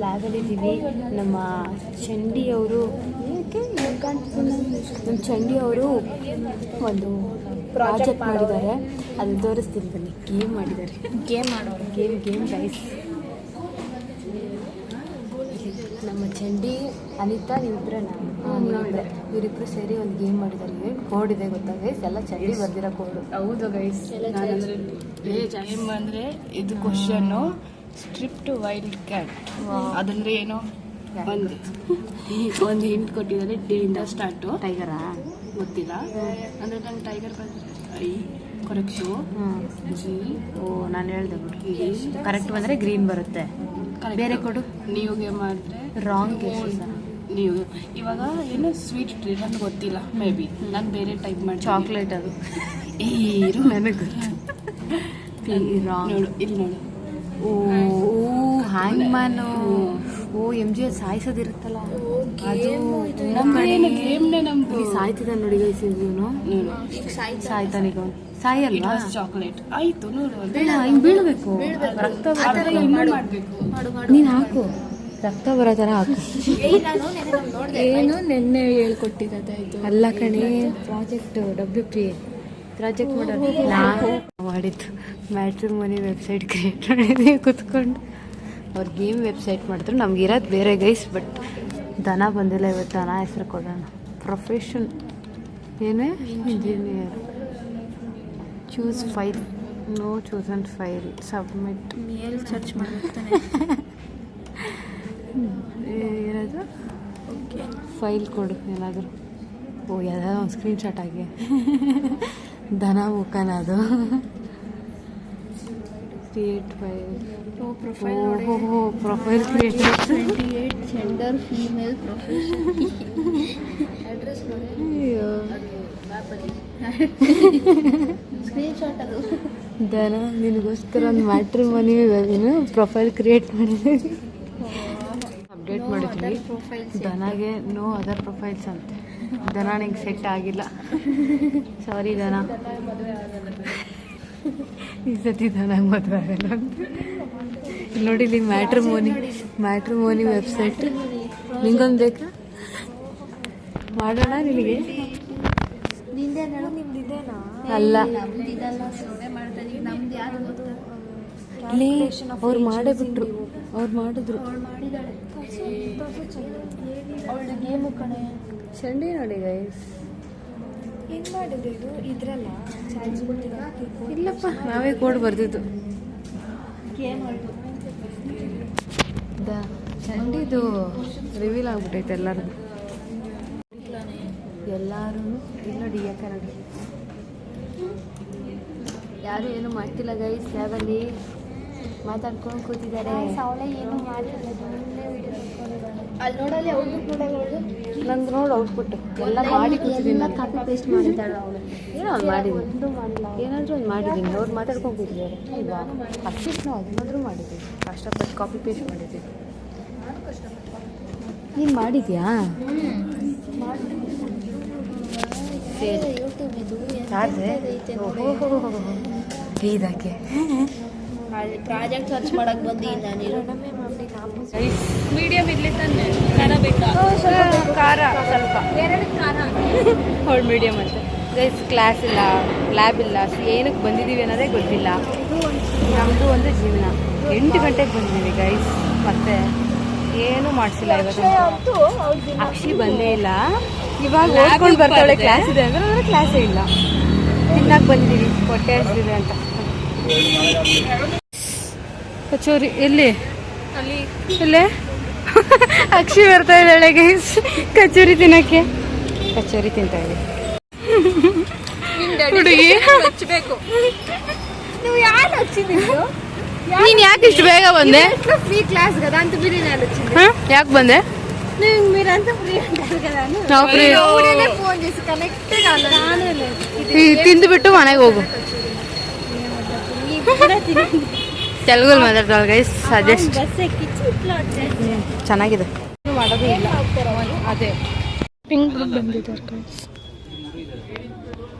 ಲ್ಯಾಬಲ್ಲಿದ್ದೀವಿ. ನಮ್ಮ ಚಂಡಿಯವರು ಒಂದು ಪ್ರಾಜೆಕ್ಟ್ ಮಾಡಿದ್ದಾರೆ, ಅದನ್ನು ತೋರಿಸ್ತೀನಿ ಬನ್ನಿ. ಗೇಮ್ ಮಾಡಿದ್ದಾರೆ, ಗೇಮ್ ಗೈಸ್. ನಮ್ಮ ಚಂಡಿ, ಅನಿತಾ, ಇವರಿಬ್ಬರು ಸೇರಿ ಒಂದು ಗೇಮ್ ಮಾಡಿದ್ದಾರೆ. ಏನು ಕೋಡ್ ಇದೆ ಗೊತ್ತಾ ಗೈಸ್? ಎಲ್ಲ ಚಂಡಿ ಬರ್ದಿರೋ ಕೋಡು. ಹೌದು ಗೈಸ್, ಗೇಮ್ ಅಂದರೆ ಇದು ಕ್ವಶನ್ನು ಸ್ಟ್ರಿಪ್ಟ್ ವೈಲ್ಡ್ ಕ್ಯಾಟ್. ಅದಂದರೆ ಏನು ಒಂದು ಹಿಂಟ್ ಕೊಟ್ಟಿದ್ದಾರೆ. ಡೇ ಇಂದ ಸ್ಟಾರ್ಟು. ಟೈಗರಾ ಗೊತ್ತಿಲ್ಲ. ಅಂದರೆ ನಂಗೆ ಟೈಗರ್ ಬಂದರೆ ಐ ಕರೆಕ್ಟು. ಜಿ ನಾನು ಹೇಳ್ದೆ ಬಿಡಿ. ಕರೆಕ್ಟ್ ಬಂದರೆ ಗ್ರೀನ್ ಬರುತ್ತೆ. ಬೇರೆ ಕೊಡು. ನೀವು ಗೇಮ್ ಮಾಡಿದ್ರೆ ರಾಂಗ್. ನೀವು ಇವಾಗ ಏನು ಸ್ವೀಟ್ ಟ್ರೀಟ್ ಅಂತ ಗೊತ್ತಿಲ್ಲ, ಮೇ ಬಿ ನಾನು ಬೇರೆ ಟೈಪ್ ಮಾಡಿ. ಚಾಕ್ಲೇಟ್ ಅದು ಇರು ನನಗೆ ಗೊತ್ತು. ನೋಡು ಇಲ್ಲಿ ನೋಡು. ಓ ಹ್ಯಾಂಗ್ ಮ್ಯಾನು. MG ಸಾಯಿಸೋದಿರುತ್ತಲ್ಲ ಅದು. ಗೇಮ್ನೇ ನಮ್ದು. ಸಾಯ್ತಿದ್ದ ನೋಡಿ ಗೈಸ್ ಇವನು. ಸಾಯ್ತಾನೀಗ ಅವನು. ಸಾಯಲ್ವಾ? ಚಾಕ್ಲೇಟ್ ಆಯ್ತು ನೋಡು. ಹಿಂಗೆ ಬೀಳ್ಬೇಕು, ರಕ್ತ ಮಾಡಬೇಕು. ನೀನು ಹಾಕು, ರಕ್ತ ಬರೋ ಥರ ಹಾಕು. ಏನು ನೆನ್ನೆ ಹೇಳ್ಕೊಟ್ಟಿರೋದಾಯ್ತು. ಅಲ್ಲ ಕಣೆ, ಪ್ರಾಜೆಕ್ಟ್ WP ಪ್ರಾಜೆಕ್ಟ್ ಮಾಡೋದು ನಾವು ಮಾಡಿದ್ದು. ಮ್ಯಾಟ್ರಿಮೋನಿ ವೆಬ್ಸೈಟ್ ಕ್ರಿಯೇಟ್ ಮಾಡಿದ್ವಿ ಕೂತ್ಕೊಂಡು. ಅವ್ರು ಗೇಮ್ ವೆಬ್ಸೈಟ್ ಮಾಡಿದ್ರು. ನಮ್ಗೆ ಇರೋದು ಬೇರೆ ಗೈಸ್, ಬಟ್ ದನ ಬಂದಿಲ್ಲ ಇವತ್ತು. ದನ ಹೆಸರು ಕೊಡೋಣ. ಪ್ರೊಫೆಷನ್ ಏನೇ engineer. Choose file. No choose and file. Submit. Mail search ಮಾಡ್ತಾನೆ. ಏನದು? ಫೈಲ್ ಕೊಡು ಏನಾದರೂ. ಯಾವುದಾದ್ರು ಒಂದು ಸ್ಕ್ರೀನ್ಶಾಟ್ ಆಗಿ. ದನ ಮುಖನ ಅದು. Create file. Profile create. 28 gender female profession. Address ನೋಡಿ. ಸ್ಕ್ರೀನ್ಶಾಟ್ ಅದು. ದನ ನಿನಗೋಸ್ಕರ ಒಂದು ಮ್ಯಾಟ್ರಿಮೋನಿ ಏನು ಪ್ರೊಫೈಲ್ ಕ್ರಿಯೇಟ್ ಮಾಡಿದ್ವಿ. ಅಪ್ಡೇಟ್ ಮಾಡಿದ್ವಿ. ದನಗೆ ನೋ ಅದರ್ ಪ್ರೊಫೈಲ್ಸ್ ಅಂತ. ದನ ನಿಂಗೆ ಸೆಟ್ ಆಗಿಲ್ಲ. ಸಾರಿ ದನ, ಈ ಸತಿ ದನ ಮದುವೆ ಆಗಲ್ಲ ಅಂತ. ಇಲ್ಲಿ ನೋಡಿ, ಇಲ್ಲಿ ಮ್ಯಾಟ್ರಿಮೋನಿ ವೆಬ್ಸೈಟ್. ನಿಂಗೊಂದು ಬೇಕಾ? ಮಾಡೋಣ ನಿನಗೆ? ಅಲ್ಲ, ಅವ್ರು ಮಾಡೇ ಬಿಟ್ರು. ಅವ್ರು ಮಾಡಿದ್ರು. ಚಂಡಿ ನೋಡಿ ಗೈಸ್. ಹೆಂಗೆ ಮಾಡಿದ್ರು ಇದು? ಇದ್ರಲ್ಲ ಇಲ್ಲಪ್ಪ, ನಾವೇ ಕೋಡ್ ಬರ್ದಿದ್ದು. ಚಂಡಿದು ರಿವೀಲ್ ಆಗ್ಬಿಟ್ಟೈತೆ ಎಲ್ಲರೂ. ಇಲ್ಲಿ ನೋಡಿ, ಯಾಕೆ ನೋಡಿ, ಯಾರು ಏನು ಮಾಡ್ತಿಲ್ಲ ಗೈಸ್. ಲ್ಯಾಬಲ್ಲಿ ಮಾತಾಡ್ಕೊಂಡು ಕೂತಿದ್ದಾರೆ. ಏನು ಮಾಡಿಲ್ಲ. ಅಲ್ಲಿ ನೋಡಲ್ಲಿ ಔಟ್ಪುಟ್ ನೋಡೋದು. ನಂದು ನೋಡು ಔಟ್ಪುಟ್ ಎಲ್ಲ ಮಾಡಿ ಕೂತಿದ್ದೀನಿ. ಕಾಪಿ ಪೇಸ್ಟ್ ಮಾಡಿದ್ದಾಳೆ ಅವಳು. ಏನೋ ಒಂದು ಮಾಡಿದ್ದೀನಿ, ಏನಾದರೂ ಒಂದು ಮಾಡಿದ್ದೀನಿ. ಅವ್ರು ಮಾತಾಡ್ಕೊಂಡು ಕೂತಿದ್ದಾರೆ ಅಲ್ವಾ? ಅಟ್ಲೀಸ್ಟ್ ನಾವು ಅದನ್ನಾದರೂ ಮಾಡಿದ್ದೀವಿ. ಕಷ್ಟಪಟ್ಟು ಕಾಪಿ ಪೇಸ್ಟ್ ಮಾಡಿದ್ದೀವಿ. ನೀನು ಮಾಡಿದ್ಯಾ? ಇದಕ್ಕೆ ಪ್ರಾಜೆಕ್ಟ್ ಸರ್ಚ್ ಮಾಡಕ್ಕೆ ಬಂದಿದ್ದ ನೀನು. ಮೀಡಿಯಂ ಇರಲಿ ತಾನೆ. ಖಾರ ಬೇಕಾ? ಖಾರ ಸ್ವಲ್ಪ. ಎರಡು ಖಾರ ಹೊಳ್ ಮೀಡಿಯಮ್ ಅಂತ ಗೈಸ್. ಕ್ಲಾಸ್ ಇಲ್ಲ, ಲ್ಯಾಬ್ ಇಲ್ಲ, ಏನಕ್ಕೆ ಬಂದಿದ್ದೀವಿ ಅನ್ನೋದೇ ಗೊತ್ತಿಲ್ಲ. ನಮ್ಮದು ಒಂದು ಜೀವನ. 8 ಗಂಟೆಗೆ ಬಂದಿದ್ದೀವಿ ಗೈಸ್. ಮತ್ತೆ ಏನೂ ಮಾಡಿಸಿಲ್ಲ ಇವತ್ತು. ಅಕ್ಷಿ ಬಂದೇ ಇಲ್ಲ. ಇವಾಗ ಓದ್ಕೊಂಡು ಬರ್ತಾಳೆ. ಕ್ಲಾಸ್ ಇದೆ ಅಂದರೆ ಕ್ಲಾಸೇ ಇಲ್ಲ. ತಿನ್ನಕ್ಕೆ ಬಂದಿದ್ದೀವಿ, ಹೊಟ್ಟೆ ಹಸಿದಿದೆ ಅಂತ. ಕಚೋರಿ ಎಲ್ಲಿ? ಇಲ್ಲೇ ಅಕ್ಷಿ ಬರ್ತಾ ಇದ್ದಾಳೆ ಗೈಸ್ ಕಚೋರಿ ತಿನ್ನಕ್ಕೆ. ಕಚೋರಿ ತಿಂತಾ ಇದೆ ಹುಡುಗಿ. ನೀವು ಯಾರು ಹಚ್ಚಿದ್ದು? ನೀನು ಯಾಕೆ ಇಷ್ಟು ಬೇಗ ಬಂದೆ? ಫ್ರೀ ಕ್ಲಾಸ್ ಗದ ಅಂತ ಬಿರಿಯಾನಿ ಹಚ್ಚಿದ್ದೆ. ಯಾಕೆ ಬಂದೆ? ನೀವು మీరంతా ఫ్రీ అంటారు కదా ನಾವು ಫ್ರೀ. ఫోన్ చేసి కనెక్ట్ కాలేదు. ತಿಂದುಬಿಟ್ಟು ಮನೆಗೆ ಹೋಗು. ತೆಲುಗಲ್ಲಿ ಮಾತಾಡ್ತಾಳೆ ಗೈಸ್. ಸಜೆಸ್ಟ್. ಬಸ್ ಎಕ್ಕಿಚ್ಚಿ ಇಟ್ಲ ಚೆನ್ನಾಗಿದೆ. ಮಾಡೋದು ಇಲ್ಲ. ಅದೇ ಪಿಂಕ್ ಬಂದಿದ್ದಾರೆ ಗೈಸ್.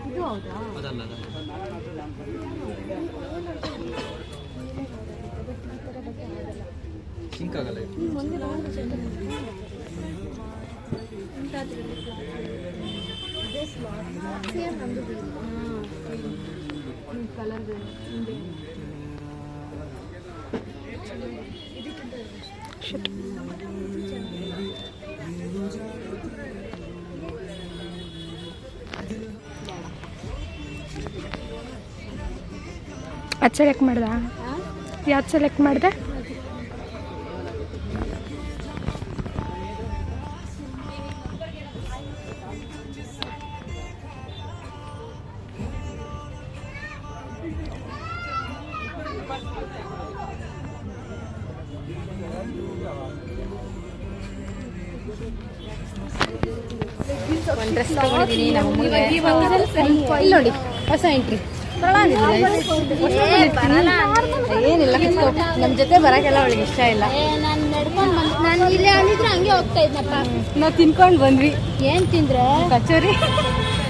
ಇದು ಹೌದಾ? ಸಿಂಕ್ ಆಗಲ್ಲ ಇದು. ಕಲರ್ ಅದು ಸೆಲೆಕ್ಟ್ ಮಾಡ್ದ ಯಾವ್ದು ಸೆಲೆಕ್ಟ್ ಮಾಡಿದೆ ಒಂದು ಡ್ರೆಸ್ ತಗೊಂಡಿದ್ದೀನಿ ನಮ್ಮಮ್ಮಗೆ. ಇಲ್ಲಿ ನೋಡಿ ಹೊಸ ಎಂಟ್ರಿ. ಏನಿಲ್ಲ ನಮ್ಮ ಜೊತೆ ಬರೋಕ್ಕೆಲ್ಲ ಅವಳಿಗೆ ಇಷ್ಟ ಇಲ್ಲ. ನಾನು ನಡ್ಕೊಂಡು ನಾನು ಇಲ್ಲೇ ಅಂದಿದ್ರೆ ಹಂಗೆ ಹೋಗ್ತಾ ಇದ್ನಪ್ಪ. ನಾವು ತಿನ್ಕೊಂಡು ಬಂದ್ವಿ. ಏನ್ ತಿಂದ್ರೆ ಕಚೋರಿ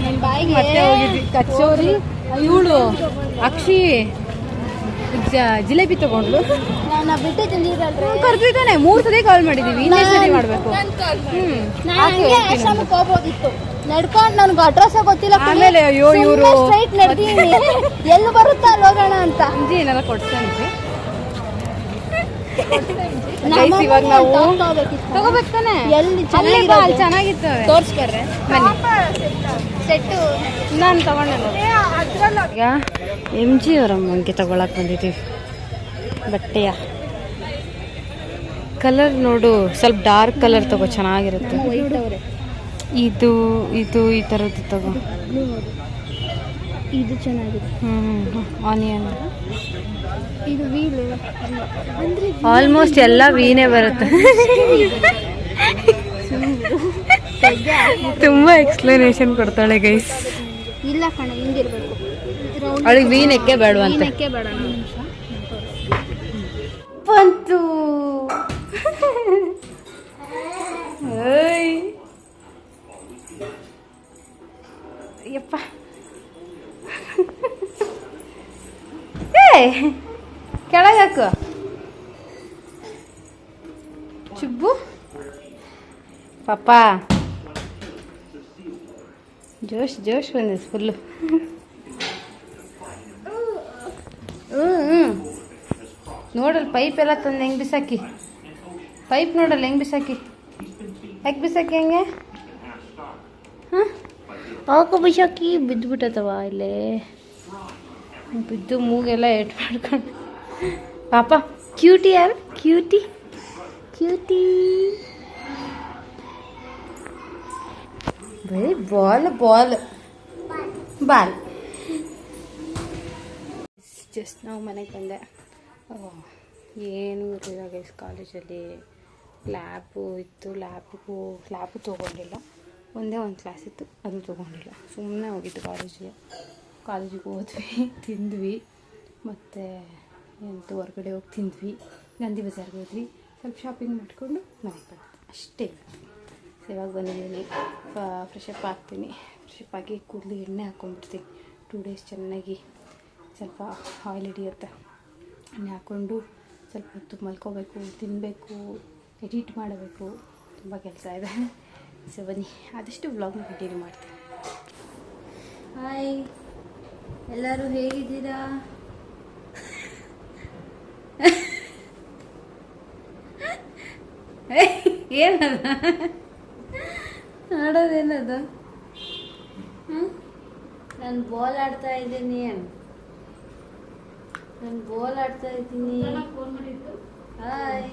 ನನ್ನ ಬಾಯಿಗೆ ಮತ್ತೆ ಹೋಗಿದ್ವಿ. ಕಚೋರಿ ಇವಳು ಅಕ್ಷಿ ಜಿಲೇಬಿ ತಗೊಂಡ್ಲು. ನಾನು ಬಿಟ್ಟು ತಿಂದಿರಲ್ರಿ. ಕರ್ದಿದ್ದಾನೆ 3 ಸತಿ ಕಾಲ್ ಮಾಡಿದೀವಿ. ಇನ್ನೆಷ್ಟು ಸತಿ ಮಾಡ್ಬೇಕು? ನಾನು ಹಂಗೆ ಆಶ್ರಮಕ್ಕೆ ಹೋಗ್ಬೋದಿತ್ತು ನಡ್ಕೊಂಡು. ನನ್ಗೆ ಅಡ್ರೆಸ್ ಗೊತ್ತಿಲ್ಲ. ಆಮೇಲೆ ಅಯ್ಯೋ ಇವರು ಸ್ಟ್ರೈಟ್ ನಡ್ದೀನಿ ಎಲ್ಲಿ ಬರುತ್ತಾ ಅಲ್ಲಿ ಹೋಗೋಣ ಅಂತ. ಅಂಜಿ ಏನಾರ ಕೊಡ್ತಾನೆ. ಇವಾಗ ನಾವು ತಗೋಬೇಕು ತಾನೆ. ಎಲ್ಲಿ ಚೆನ್ನಾಗಿತ್ತು. ತೋರ್ಸ್ಕರ್ರೆ ಸೆಟ್ಟು ನಾನು ತಗೊಂಡೆ. ಈಗ MG ಅವರ ಅಮ್ಮನಿಗೆ ತಗೊಳಕ್ ಬಂದಿದ್ದೀವಿ ಬಟ್ಟೆಯ. ಕಲರ್ ನೋಡು, ಸ್ವಲ್ಪ ಡಾರ್ಕ್ ಕಲರ್ ತಗೋ, ಚೆನ್ನಾಗಿರುತ್ತೆ. ಇದು ಇದು ಈ ಥರದ್ದು ತಗೋ. ಇದು ಚೆನ್ನಾಗಿದೆ. ಆನಿಯನ್ ಇದು ವೀಲ್ ಅಂದ್ರೆ ಆಲ್ಮೋಸ್ಟ್ ಎಲ್ಲ ವೀನೇ ಬರುತ್ತೆ. ತುಂಬಾ ಎಕ್ಸ್ಪ್ಲನೇಷನ್ ಕೊಡ್ತಾಳೆ ಗೈಸ್. ಇಲ್ಲ ಕಣ ಹಿಂಗಿರ್ಬೇಕು. ಅವಳಿಗೆ ವೀನಕ್ಕೆ ಬೇಡವಂತೆ. ವೀನಕ್ಕೆ ಬೇಡ. ಬಂತು. ಯಪ್ಪ ಕೆಳಗಾಕು ಚುಬ್ಬು. ಪಾಪ ಜೋಶ್ ಜೋಶ್ ಬಂದಿದೆ ಫುಲ್ಲು. ನೋಡಲ್ ಪೈಪ್ ಎಲ್ಲ ತಂದು ಹೆಂಗೆ ಬಿಸಾಕಿ. ಪೈಪ್ ನೋಡಲ್ಲ ಹೆಂಗೆ ಬಿಸಾಕಿ. ಯಾಕೆ ಬಿಸಾಕಿ ಹಂಗೆ? ಹಾಂ ಅವಕ್ಕೆ ಬಿಸಾಕಿ ಬಿದ್ದುಬಿಟ್ಟತವ ಇಲ್ಲೇ. ಬಿದ್ದು ಮೂಗೆಲ್ಲ ಏಟ್ ಮಾಡ್ಕೊಂಡು. ಪಾಪ ಕ್ಯೂಟಿ ಯಾರು? Cutie cutie. ಬರೀ ಬಾಲ್ ಬಾಲ್ ಬಾಲ್. ಜಸ್ಟ್ ನಾವು ಮನೆಗೆ ಬಂದೆ. ಏನೂ ಇರಲಿಲ್ಲ ಗೈಸ್ ಕಾಲೇಜಲ್ಲಿ. ಲ್ಯಾಬು ಇತ್ತು. ಲ್ಯಾಬು ತೊಗೊಂಡಿಲ್ಲ. ಒಂದೇ ಒಂದು ಕ್ಲಾಸ್ ಇತ್ತು, ಅದು ತೊಗೊಂಡಿಲ್ಲ. ಸುಮ್ಮನೆ ಹೋಗಿದ್ದು ಕಾಲೇಜಿಗೆ ಹೋದ್ವಿ, ತಿಂದ್ವಿ, ಮತ್ತು ಎಂಟು ಹೊರಗಡೆ ಹೋಗಿ ತಿಂದ್ವಿ. ಗಾಂಧಿ ಬಜಾರ್ಗೆ ಹೋದ್ವಿ, ಸ್ವಲ್ಪ ಶಾಪಿಂಗ್ ಮಾಡಿಕೊಂಡು ಮನೆಗೆ ಬಂದು ಅಷ್ಟೇ. ಇವಾಗ ಬಂದಿದ್ದೀನಿ. ಫ್ರೆಶಪ್ ಆಗ್ತೀನಿ. ಫ್ರೆಶಪ್ ಆಗಿ ಕೂದಲು ಎಣ್ಣೆ ಹಾಕ್ಕೊಂಡ್ಬಿಡ್ತೀನಿ. 2 ಡೇಸ್ ಚೆನ್ನಾಗಿ ಸ್ವಲ್ಪ ಆಯಿಲ್ ಹಿಡಿಯುತ್ತೆ. ಎಣ್ಣೆ ಹಾಕ್ಕೊಂಡು ಸ್ವಲ್ಪ ಹೊತ್ತು ಮಲ್ಕೋಬೇಕು, ತಿನ್ನಬೇಕು, ಎಡಿಟ್ ಮಾಡಬೇಕು. ತುಂಬ ಕೆಲಸ ಇದೆ. ಸೊ ಬನ್ನಿ ಆದಷ್ಟು ವ್ಲಾಗ್ನ ಕಂಟಿನ್ಯೂ ಮಾಡ್ತೀನಿ. ಹಾಯ್, ಎಲ್ಲರೂ ಹೇಗಿದ್ದೀರಾ? ಏನದ ಆಡೋದೇನದು? ನಾನು ಬಾಲ್ ಆಡ್ತಾ ಇದ್ದೀನಿ. ಹಾಯ್.